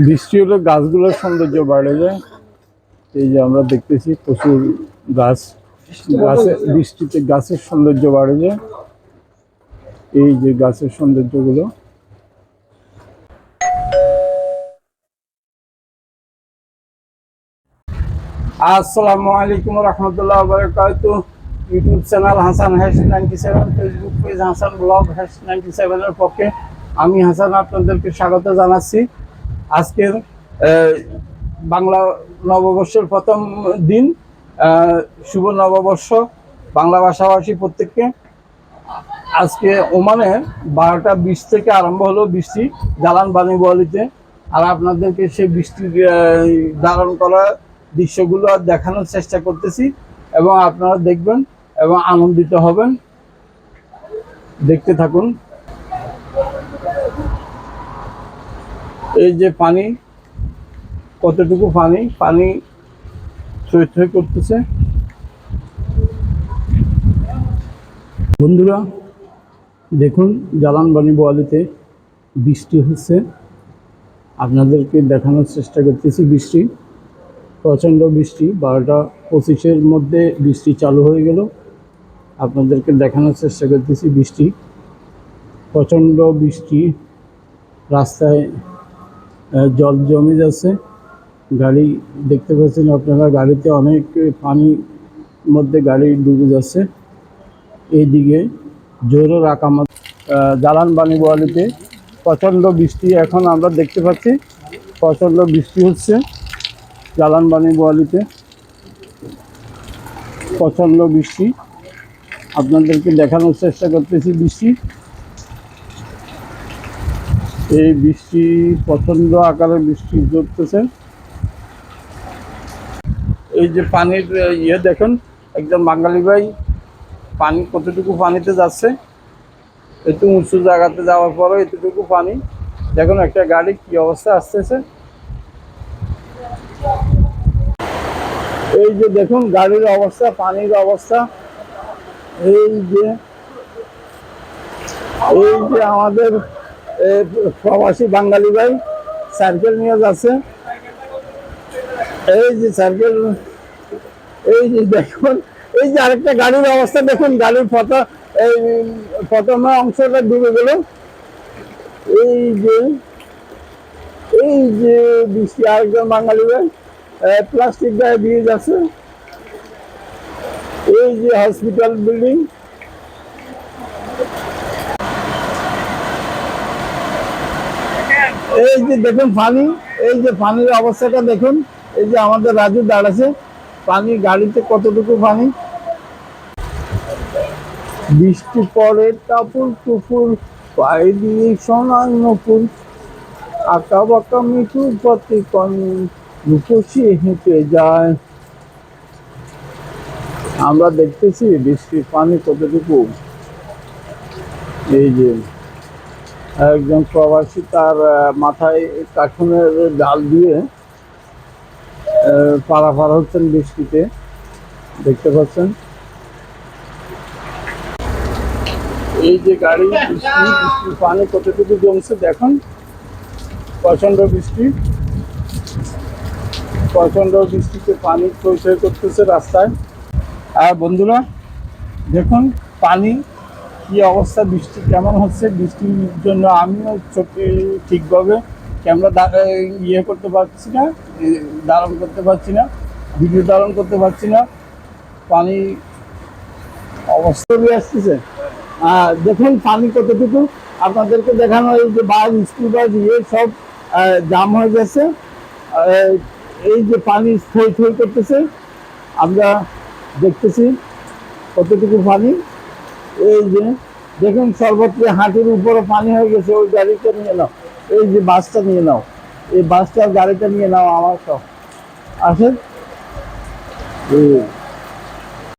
বৃষ্টি হলে গাছগুলোর সৌন্দর্য বাড়ে যায়। এই যে আমরা দেখতেছি প্রচুর গাছ, বৃষ্টিতে গাছের সৌন্দর্য বাড়ে যায়। এই যে গাছের সৌন্দর্যগুলো। আসসালামু আলাইকুম রহমতুল্লাহ বারাকাতুহু। YouTube channel Hasan hash 97, Facebook page Hasan blog hash 97 এর পক্ষে আমি হাসান আপনাদেরকে স্বাগত জানাচ্ছি। আজকের বাংলা নববর্ষের প্রথম দিন, শুভ নববর্ষ বাংলা ভাষাভাষী প্রত্যেককে। আজকে ওমানে 12টা 20 থেকে আরম্ভ হলো বৃষ্টি জালান বানিবুয়ালিতে। আর আপনাদেরকে সেই বৃষ্টির ধারণ করা দৃশ্যগুলো দেখানোর চেষ্টা করতেছি এবং আপনারা দেখবেন এবং আনন্দিত হবেন। দেখতে থাকুন। এই যে পানি, কতটুকু পানি থই থই করতেছে। বন্ধুরা দেখুন, জালান বানিবুয়ালিতে বৃষ্টি হচ্ছে, আপনাদেরকে দেখানোর চেষ্টা করতেছি। বৃষ্টি, প্রচণ্ড বৃষ্টি, 12টা 25-এর মধ্যে বৃষ্টি চালু হয়ে গেল। আপনাদেরকে দেখানোর চেষ্টা করতেছি বৃষ্টি, প্রচণ্ড বৃষ্টি। রাস্তায় জল জমে যাচ্ছে, গাড়ি দেখতে পাচ্ছেন আপনারা, গাড়িতে অনেক পানির মধ্যে গাড়ি ডুবে যাচ্ছে। এইদিকে জোরে রাকামাত জালান বানিবুয়ালিতে প্রচণ্ড বৃষ্টি এখন আমরা দেখতে পাচ্ছি। প্রচণ্ড বৃষ্টি হচ্ছে জালান বানিবুয়ালিতে, প্রচণ্ড বৃষ্টি। আপনাদেরকে দেখানোর চেষ্টা করতেছি বৃষ্টি। এই বৃষ্টি প্রচণ্ড আকারে বৃষ্টি ঝরতেছে। এই যে পানির দেখুন, একজন বাঙালি ভাই পানি কতটুকু পানিতে যাচ্ছে। একটু উঁচু জায়গাতে যাওয়ার পরে এতটুকু পানি দেখুন, একটা গাড়ি কি অবস্থা আসতেছে। এই যে দেখুন গাড়ির অবস্থা, পানির অবস্থা। এই যে আমাদের প্রবাসী বাঙালি ভাই সাইকেল নিয়ে যাচ্ছে। এই যে সাইকেল, এই যে দেখুন, এই যে আরেকটা গাড়ির অবস্থা দেখুন, গাড়ির প্রথম অংশটা ডুবে গেল। এই যে বৃষ্টি, আরেকজন বাঙালি ভাই প্লাস্টিক গায়ে দিয়ে যাচ্ছে। এই যে হসপিটাল বিল্ডিং, এই যে দেখুন পানি, এই যে পানির অবস্থাটা দেখুন। এই যে আমাদের রাজু দাঁড়াচ্ছে, পানি গাড়িতে কতটুকু পানি। বৃষ্টি পরে টাপুর টুপুর, পায়ে দিয়ে সোনার নপুর, আঁকা বাঁকা মিঠু পথে রূপসী হেঁটে যায়। আমরা দেখতেছি বৃষ্টির পানি কতটুকু। এই যে একজন প্রবাসী তার মাথায় কাঠুনের ডাল দিয়ে পারাপার হচ্ছেন বৃষ্টিতে, দেখতে পাচ্ছেন। এই যে গাড়ি, বৃষ্টির পানি কতটুকু জমছে দেখুন। প্রচণ্ড বৃষ্টি, প্রচণ্ড বৃষ্টিতে পানি থই থই করতেছে রাস্তায়। আর বন্ধুরা দেখুন পানি কি অবস্থা, বৃষ্টি কেমন হচ্ছে। বৃষ্টির জন্য আমিও ঠিকভাবে ক্যামেরা করতে পারছি না, ধারণ করতে পারছি না, ভিডিও ধারণ করতে পারছি না। পানি অবস্থা আসতেছে। দেখুন পানি কতটুকু, আপনাদেরকে দেখানো। এই যে বাস, স্কুল বাস সব জাম হয়ে গেছে। এই যে পানি থই থই করতেছে, আমরা দেখতেছি কতটুকু পানি। এই যে দেখুন সর্বত্র হাঁটুর উপরে পানি হয়ে গেছে। ওই গাড়িটা নিয়ে নাও, এই যে বাসটা নিয়ে নাও, এই বাসটার গাড়িটা নিয়ে নাও আমার সব আসেন।